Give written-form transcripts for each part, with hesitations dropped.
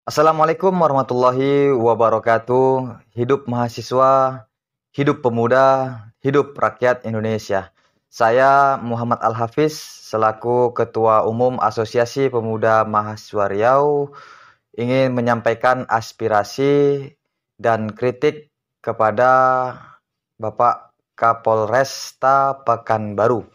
Assalamualaikum warahmatullahi wabarakatuh. Hidup mahasiswa, hidup pemuda, hidup rakyat Indonesia. Saya Muhammad Al-Hafiz selaku Ketua Umum Asosiasi Pemuda Mahasiswa Riau ingin menyampaikan aspirasi dan kritik kepada Bapak Kapolresta Pekanbaru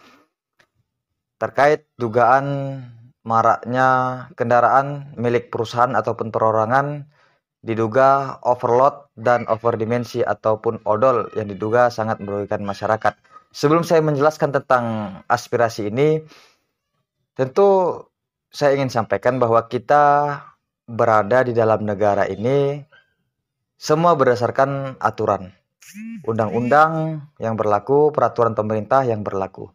terkait dugaan maraknya kendaraan milik perusahaan ataupun perorangan diduga overload dan overdimensi ataupun odol yang diduga sangat merugikan masyarakat. Sebelum saya menjelaskan tentang aspirasi ini, tentu saya ingin sampaikan bahwa kita berada di dalam negara ini semua berdasarkan aturan, undang-undang yang berlaku, peraturan pemerintah yang berlaku.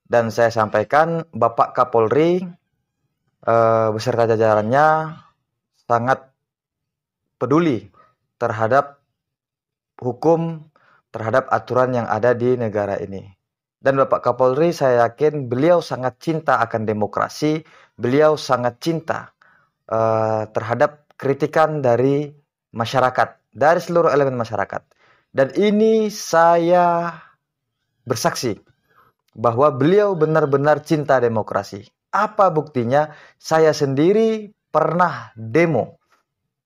Dan saya sampaikan Bapak Kapolri beserta jajarannya sangat peduli terhadap hukum, terhadap aturan yang ada di negara ini. Dan Bapak Kapolri, saya yakin beliau sangat cinta akan demokrasi, beliau sangat cinta terhadap kritikan dari masyarakat, dari seluruh elemen masyarakat. Dan ini saya bersaksi bahwa beliau benar-benar cinta demokrasi. Apa buktinya? Saya sendiri pernah demo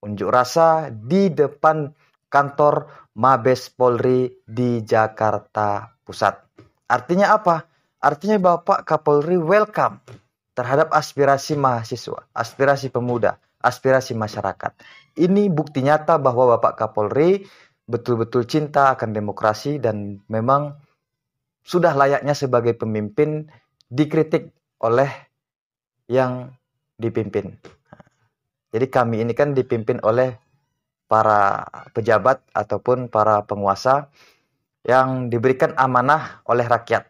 unjuk rasa di depan kantor Mabes Polri di Jakarta Pusat. Artinya apa? Artinya Bapak Kapolri welcome terhadap aspirasi mahasiswa, aspirasi pemuda, aspirasi masyarakat. Ini bukti nyata bahwa Bapak Kapolri betul-betul cinta akan demokrasi dan memang sudah layaknya sebagai pemimpin dikritik oleh yang dipimpin. Jadi kami ini kan dipimpin oleh para pejabat ataupun para penguasa yang diberikan amanah oleh rakyat.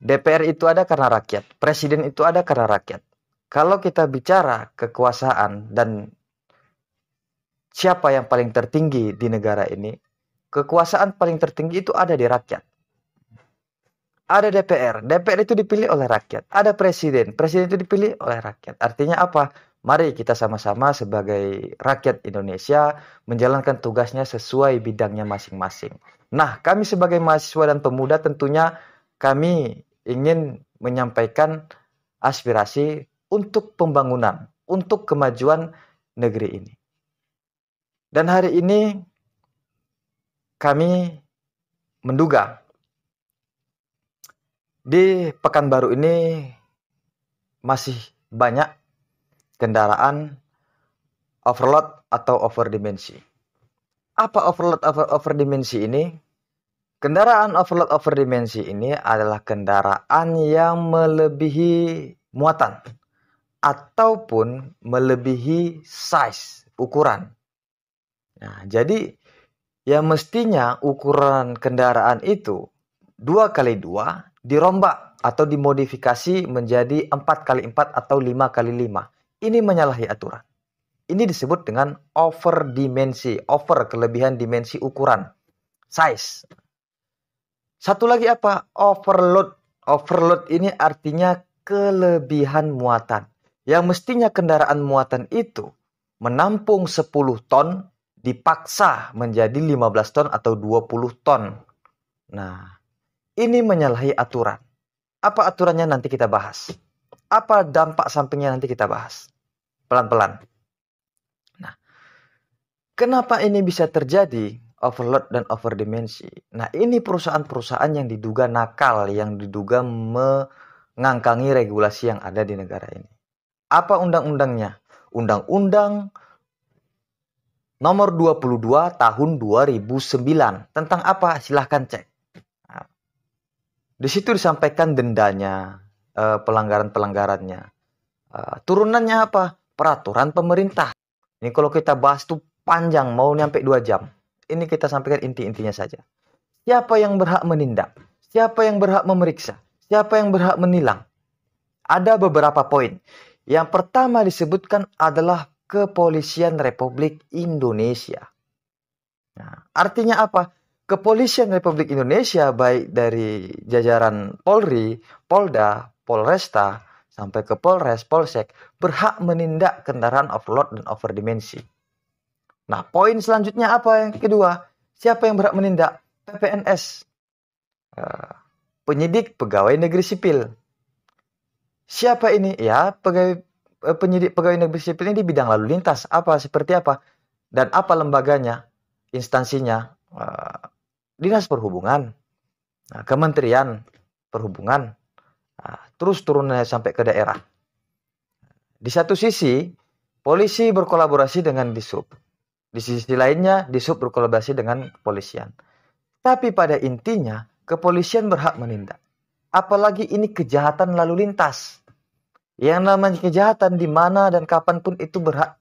DPR itu ada karena rakyat, presiden itu ada karena rakyat. Kalau kita bicara kekuasaan dan siapa yang paling tertinggi di negara ini, kekuasaan paling tertinggi itu ada di rakyat. Ada DPR, DPR itu dipilih oleh rakyat. Ada presiden, presiden itu dipilih oleh rakyat. Artinya apa? Mari kita sama-sama sebagai rakyat Indonesia menjalankan tugasnya sesuai bidangnya masing-masing. Nah, kami sebagai mahasiswa dan pemuda tentunya kami ingin menyampaikan aspirasi untuk pembangunan, untuk kemajuan negeri ini. Dan hari ini kami menduga di Pekanbaru ini masih banyak kendaraan overload atau overdimensi. Apa overload overdimensi ini? Kendaraan overload overdimensi ini adalah kendaraan yang melebihi muatan ataupun melebihi size, ukuran. Nah, jadi yang mestinya ukuran kendaraan itu 2x2 dirombak atau dimodifikasi menjadi 4x4 atau 5x5. Ini menyalahi aturan. Ini disebut dengan overdimensi, over kelebihan dimensi ukuran, size. Satu lagi apa? Overload. Overload ini artinya kelebihan muatan. Yang mestinya kendaraan muatan itu menampung 10 ton dipaksa menjadi 15 ton atau 20 ton. Nah, ini menyalahi aturan. Apa aturannya nanti kita bahas. Apa dampak sampingnya nanti kita bahas. Pelan-pelan. Nah, kenapa ini bisa terjadi? Overload dan overdimensi. Nah, ini perusahaan-perusahaan yang diduga nakal, yang diduga mengangkangi regulasi yang ada di negara ini. Apa undang-undangnya? Undang-undang nomor 22 tahun 2009. Tentang apa? Silahkan cek. Nah, di situ disampaikan dendanya, pelanggaran-pelanggarannya. Turunannya apa? Peraturan pemerintah. Ini kalau kita bahas tuh panjang, mau nyampe 2 jam. Ini kita sampaikan inti-intinya saja. Siapa yang berhak menindak? Siapa yang berhak memeriksa? Siapa yang berhak menilang? Ada beberapa poin. Yang pertama disebutkan adalah Kepolisian Republik Indonesia. Nah, artinya apa? Kepolisian Republik Indonesia baik dari jajaran Polri, Polda, Polresta, sampai ke Polres, Polsek, berhak menindak kendaraan overload dan overdimensi. Nah, poin selanjutnya apa yang kedua? Siapa yang berhak menindak? PPNS. Penyidik pegawai negeri sipil. Siapa ini? Ya, penyidik pegawai negeri sipil ini di bidang lalu lintas. Apa, seperti apa? Dan apa lembaganya, instansinya? Dinas Perhubungan, Kementerian Perhubungan, terus turunnya sampai ke daerah. Di satu sisi, polisi berkolaborasi dengan Disub. Di sisi lainnya, Disub berkolaborasi dengan kepolisian. Tapi pada intinya, kepolisian berhak menindak. Apalagi ini kejahatan lalu lintas. Yang namanya kejahatan di mana dan kapanpun itu berhak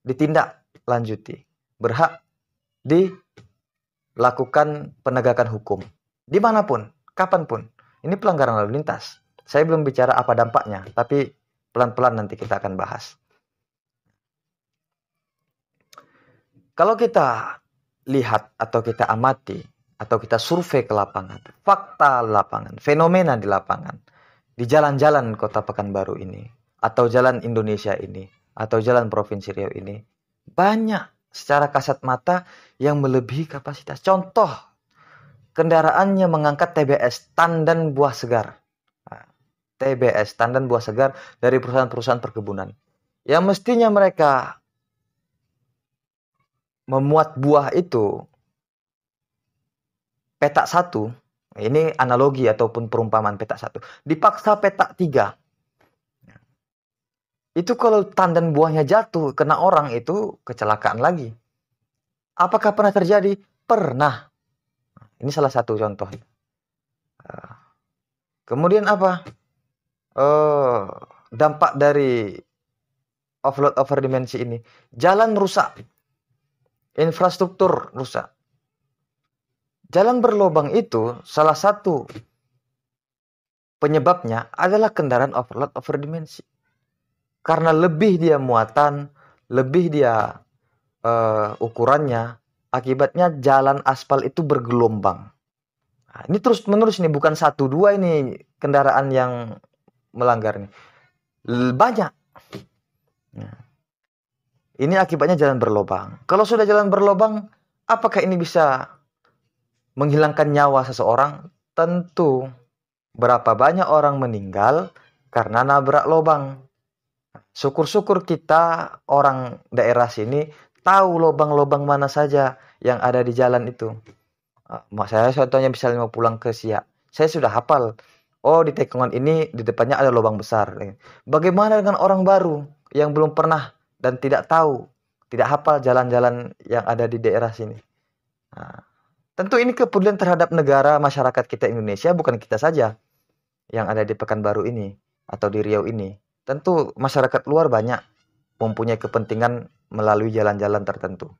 ditindak lanjuti. Berhak dilakukan penegakan hukum. Dimanapun, kapanpun. Ini pelanggaran lalu lintas. Saya belum bicara apa dampaknya, tapi pelan-pelan nanti kita akan bahas. Kalau kita lihat atau kita amati atau kita survei ke lapangan, fakta lapangan, fenomena di lapangan, di jalan-jalan kota Pekanbaru ini, atau jalan Indonesia ini, atau jalan Provinsi Riau ini, banyak secara kasat mata yang melebihi kapasitas. Contoh, kendaraannya mengangkat TBS, tandan buah segar. TBS, tandan buah segar dari perusahaan-perusahaan perkebunan. Yang mestinya mereka memuat buah itu petak 1, ini analogi ataupun perumpamaan petak 1, dipaksa petak 3. Itu kalau tandan buahnya jatuh, kena orang, itu kecelakaan lagi. Apakah pernah terjadi? Pernah. Ini salah satu contoh. Kemudian apa? Dampak dari overload overdimensi ini. Jalan rusak. Infrastruktur rusak. Jalan berlobang itu salah satu penyebabnya adalah kendaraan overload overdimensi. Karena lebih dia muatan, lebih dia ukurannya, akibatnya jalan aspal itu bergelombang. Nah, ini terus menerus nih, bukan 1-2 ini kendaraan yang melanggar nih. Banyak. Nah, ini akibatnya jalan berlobang. Kalau sudah jalan berlobang, apakah ini bisa menghilangkan nyawa seseorang? Tentu. Berapa banyak orang meninggal karena nabrak lobang. Syukur-syukur kita orang daerah sini tahu lobang-lobang mana saja yang ada di jalan itu. Saya contohnya misalnya mau pulang ke Siak, saya sudah hafal. Oh, di tikungan ini di depannya ada lobang besar. Bagaimana dengan orang baru yang belum pernah dan tidak tahu, tidak hafal jalan-jalan yang ada di daerah sini? Nah, tentu ini kepedulian terhadap negara, masyarakat kita Indonesia, bukan kita saja yang ada di Pekanbaru ini atau di Riau ini. Tentu masyarakat luar banyak mempunyai kepentingan melalui jalan-jalan tertentu.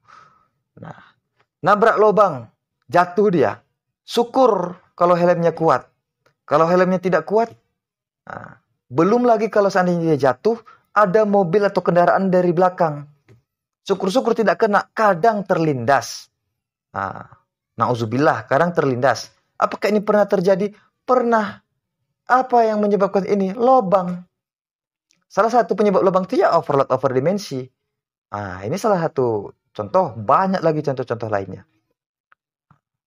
Nah, nabrak lobang, jatuh dia. Syukur kalau helmnya kuat. Kalau helmnya tidak kuat, nah, belum lagi kalau seandainya dia jatuh, ada mobil atau kendaraan dari belakang. Syukur-syukur tidak kena, kadang terlindas. Nah, na'udzubillah, kadang terlindas. Apakah ini pernah terjadi? Pernah. Apa yang menyebabkan ini? Lobang. Salah satu penyebab lubang itu ya overload overdimensi. Nah, ini salah satu contoh, banyak lagi contoh-contoh lainnya.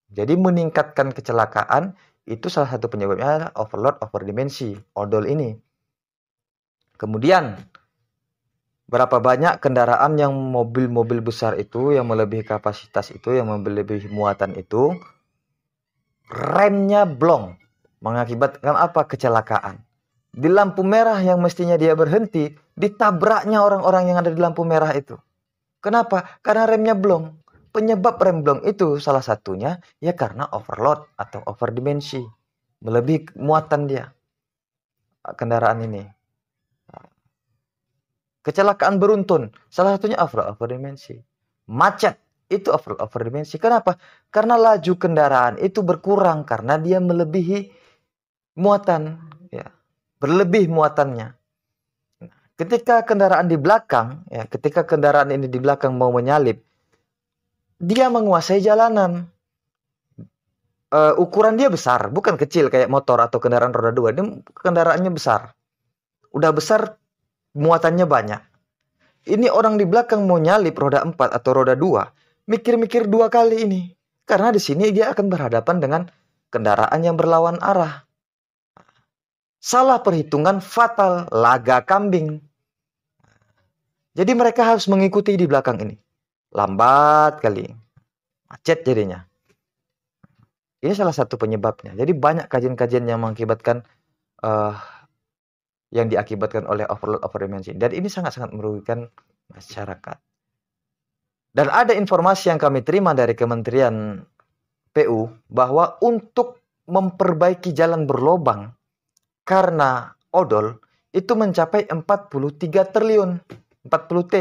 Jadi meningkatkan kecelakaan itu salah satu penyebabnya adalah overload overdimensi, odol ini. Kemudian, berapa banyak kendaraan yang mobil-mobil besar itu, yang melebihi kapasitas itu, yang melebihi muatan itu, remnya blong, mengakibatkan apa? Kecelakaan. Di lampu merah yang mestinya dia berhenti, ditabraknya orang-orang yang ada di lampu merah itu. Kenapa? Karena remnya blong. Penyebab rem blong itu salah satunya ya karena overload atau overdimensi. Melebihi muatan dia. Kendaraan ini. Kecelakaan beruntun, salah satunya overload overdimensi. Macet, itu overload overdimensi. Kenapa? Karena laju kendaraan itu berkurang karena dia melebihi muatan. Ya. Berlebih muatannya. Ketika kendaraan di belakang, ya, ketika kendaraan ini di belakang mau menyalip, dia menguasai jalanan. Ukuran dia besar, bukan kecil kayak motor atau kendaraan roda 2. Dia kendaraannya besar. udah besar, muatannya banyak. Ini orang di belakang mau nyalip roda 4 atau roda 2, mikir-mikir 2 kali ini. Karena di sini dia akan berhadapan dengan kendaraan yang berlawan arah. Salah perhitungan fatal, laga kambing. Jadi mereka harus mengikuti di belakang ini. Lambat kali. Macet jadinya. Ini salah satu penyebabnya. Jadi banyak kajian-kajian yang mengakibatkan yang diakibatkan oleh overload overdimensi. Dan ini sangat-sangat merugikan masyarakat. Dan ada informasi yang kami terima dari Kementerian PU bahwa untuk memperbaiki jalan berlobang karena odol itu mencapai 43 triliun, 40 T.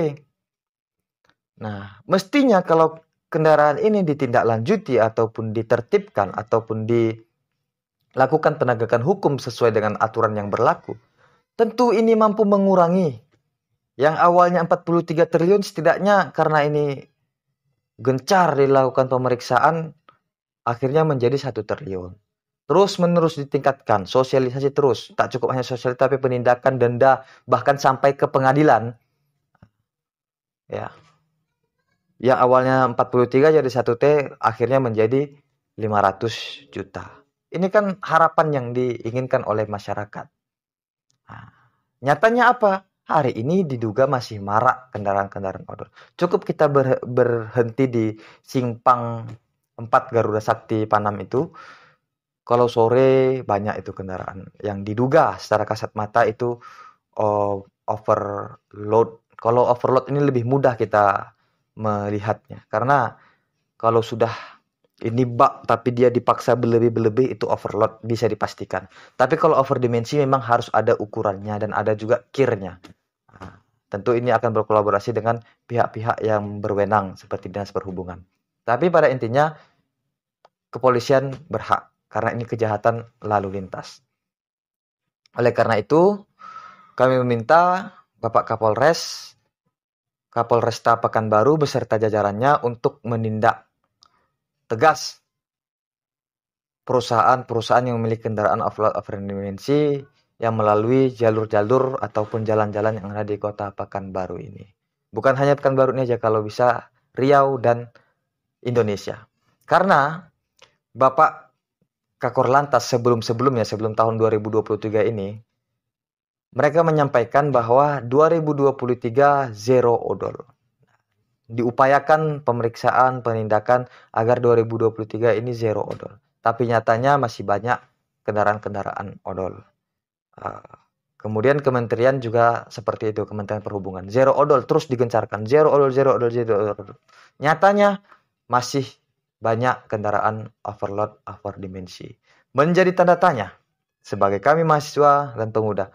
Nah, mestinya kalau kendaraan ini ditindaklanjuti ataupun ditertibkan ataupun dilakukan penegakan hukum sesuai dengan aturan yang berlaku, tentu ini mampu mengurangi yang awalnya 43 triliun setidaknya karena ini gencar dilakukan pemeriksaan akhirnya menjadi 1 triliun. Terus menerus ditingkatkan, sosialisasi terus, tak cukup hanya sosialisasi tapi penindakan, denda, bahkan sampai ke pengadilan. Ya. Yang awalnya 43 jadi 1 T akhirnya menjadi 500 juta. Ini kan harapan yang diinginkan oleh masyarakat. Nah, nyatanya apa? Hari ini diduga masih marak kendaraan-kendaraan odol. Cukup kita berhenti di simpang 4 Garuda Sakti Panam itu. Kalau sore banyak itu kendaraan yang diduga secara kasat mata itu overload. Kalau overload ini lebih mudah kita melihatnya. Karena kalau sudah ini bak tapi dia dipaksa berlebih-lebih itu overload bisa dipastikan. Tapi kalau overdimensi memang harus ada ukurannya dan ada juga kirnya. Nah, tentu ini akan berkolaborasi dengan pihak-pihak yang berwenang seperti Dinas Perhubungan. Tapi pada intinya kepolisian berhak karena ini kejahatan lalu lintas. Oleh karena itu kami meminta Bapak Kapolresta Pekanbaru beserta jajarannya untuk menindak tegas perusahaan-perusahaan yang memiliki kendaraan overdimensi yang melalui jalur-jalur ataupun jalan-jalan yang ada di kota Pekanbaru ini. Bukan hanya Pekanbaru ini aja, kalau bisa Riau dan Indonesia. Karena Bapak Kakor Lantas sebelum tahun 2023 ini, mereka menyampaikan bahwa 2023 zero odol. Diupayakan pemeriksaan, penindakan agar 2023 ini zero odol. Tapi nyatanya masih banyak kendaraan-kendaraan odol. Kemudian kementerian juga seperti itu, Kementerian Perhubungan. Zero odol terus digencarkan. Zero odol. Nyatanya masih banyak kendaraan overload, overdimensi. Menjadi tanda tanya sebagai kami mahasiswa dan pemuda.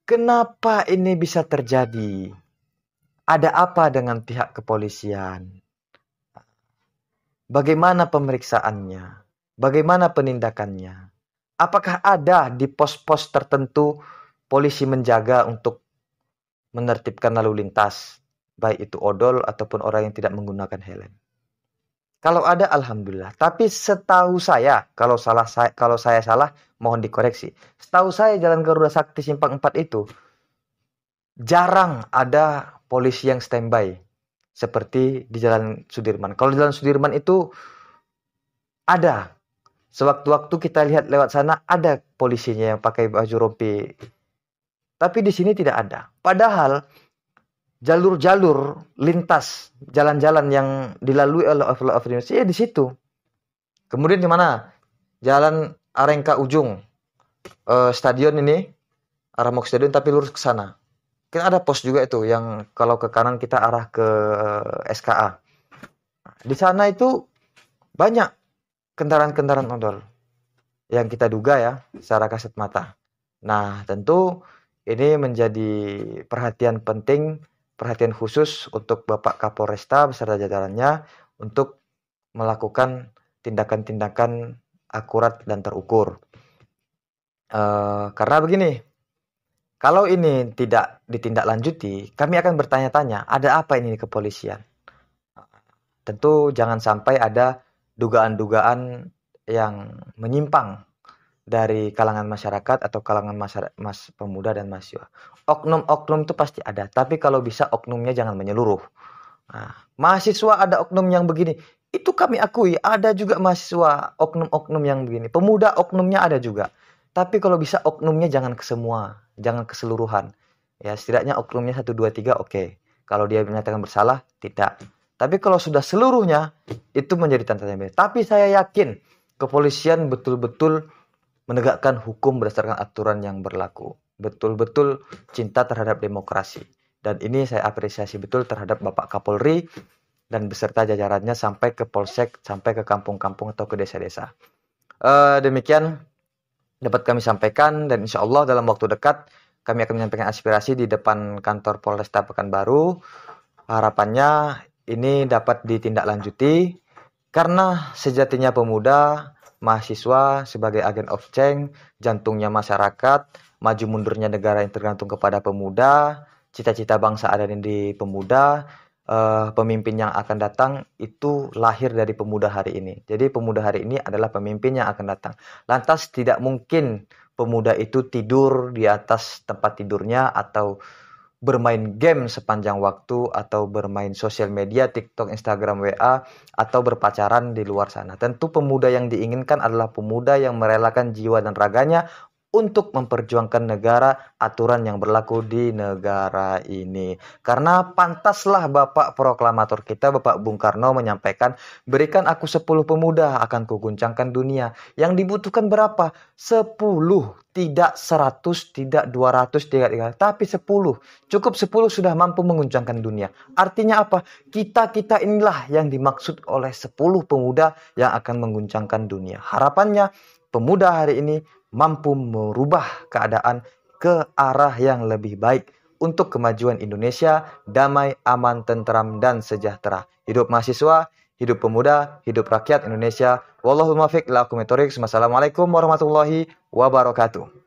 Kenapa ini bisa terjadi? Ada apa dengan pihak kepolisian? Bagaimana pemeriksaannya? Bagaimana penindakannya? Apakah ada di pos-pos tertentu polisi menjaga untuk menertibkan lalu lintas, baik itu odol ataupun orang yang tidak menggunakan helm? Kalau ada, alhamdulillah. Tapi setahu saya, kalau saya salah, mohon dikoreksi. Setahu saya Jalan Garuda Sakti Simpang 4 itu jarang ada polisi yang standby seperti di Jalan Sudirman. Kalau di Jalan Sudirman itu ada. Sewaktu-waktu kita lihat lewat sana ada polisinya yang pakai baju rompi. Tapi di sini tidak ada. Padahal jalur-jalur lintas, jalan-jalan yang dilalui oleh overdimensi ya di situ. Kemudian di mana? Jalan Arengka Ujung, stadion ini, arah mau ke stadion tapi lurus ke sana. Kan ada pos juga itu yang kalau ke kanan kita arah ke SKA. Di sana itu banyak kendaraan-kendaraan odol yang kita duga ya secara kasat mata. Nah, tentu ini menjadi perhatian penting, perhatian khusus untuk Bapak Kapolresta beserta jajarannya untuk melakukan tindakan-tindakan akurat dan terukur. Karena begini, kalau ini tidak ditindaklanjuti, kami akan bertanya-tanya, ada apa ini di kepolisian? Tentu jangan sampai ada dugaan-dugaan yang menyimpang dari kalangan masyarakat atau kalangan pemuda dan mahasiswa. Oknum-oknum itu pasti ada, tapi kalau bisa oknumnya jangan menyeluruh. Nah, mahasiswa ada oknum yang begini, itu kami akui, ada juga mahasiswa oknum-oknum yang begini. Pemuda oknumnya ada juga. Tapi kalau bisa oknumnya jangan ke semua, jangan keseluruhan. Ya, setidaknya oknumnya 1 2 3 oke. Kalau dia menyatakan bersalah, tidak. Tapi kalau sudah seluruhnya, itu menjadi tantangan. Tapi saya yakin kepolisian betul-betul menegakkan hukum berdasarkan aturan yang berlaku. Betul-betul cinta terhadap demokrasi. Dan ini saya apresiasi betul terhadap Bapak Kapolri dan beserta jajarannya sampai ke Polsek, sampai ke kampung-kampung atau ke desa-desa. Demikian dapat kami sampaikan, dan insya Allah dalam waktu dekat kami akan menyampaikan aspirasi di depan kantor Polresta Pekanbaru. Harapannya ini dapat ditindaklanjuti karena sejatinya pemuda, mahasiswa sebagai agen of change, jantungnya masyarakat, maju mundurnya negara yang tergantung kepada pemuda, cita-cita bangsa ada di pemuda, pemimpin yang akan datang itu lahir dari pemuda hari ini. Jadi pemuda hari ini adalah pemimpin yang akan datang. Lantas tidak mungkin pemuda itu tidur di atas tempat tidurnya atau bermain game sepanjang waktu atau bermain sosial media, TikTok, Instagram, WA, atau berpacaran di luar sana. Tentu pemuda yang diinginkan adalah pemuda yang merelakan jiwa dan raganya untuk memperjuangkan negara, aturan yang berlaku di negara ini. Karena pantaslah Bapak Proklamator kita, Bapak Bung Karno menyampaikan, berikan aku 10 pemuda, akan kuguncangkan dunia. Yang dibutuhkan berapa? 10, tidak 100, tidak 200, tidak 300, tapi 10. Cukup 10 sudah mampu menguncangkan dunia. Artinya apa? Kita-kita inilah yang dimaksud oleh 10 pemuda yang akan mengguncangkan dunia. Harapannya pemuda hari ini mampu merubah keadaan ke arah yang lebih baik untuk kemajuan Indonesia, damai, aman, tentram, dan sejahtera. Hidup mahasiswa, hidup pemuda, hidup rakyat Indonesia. Wallahul muwaffiq ila aqwamit thoriq. Wassalamualaikum warahmatullahi wabarakatuh.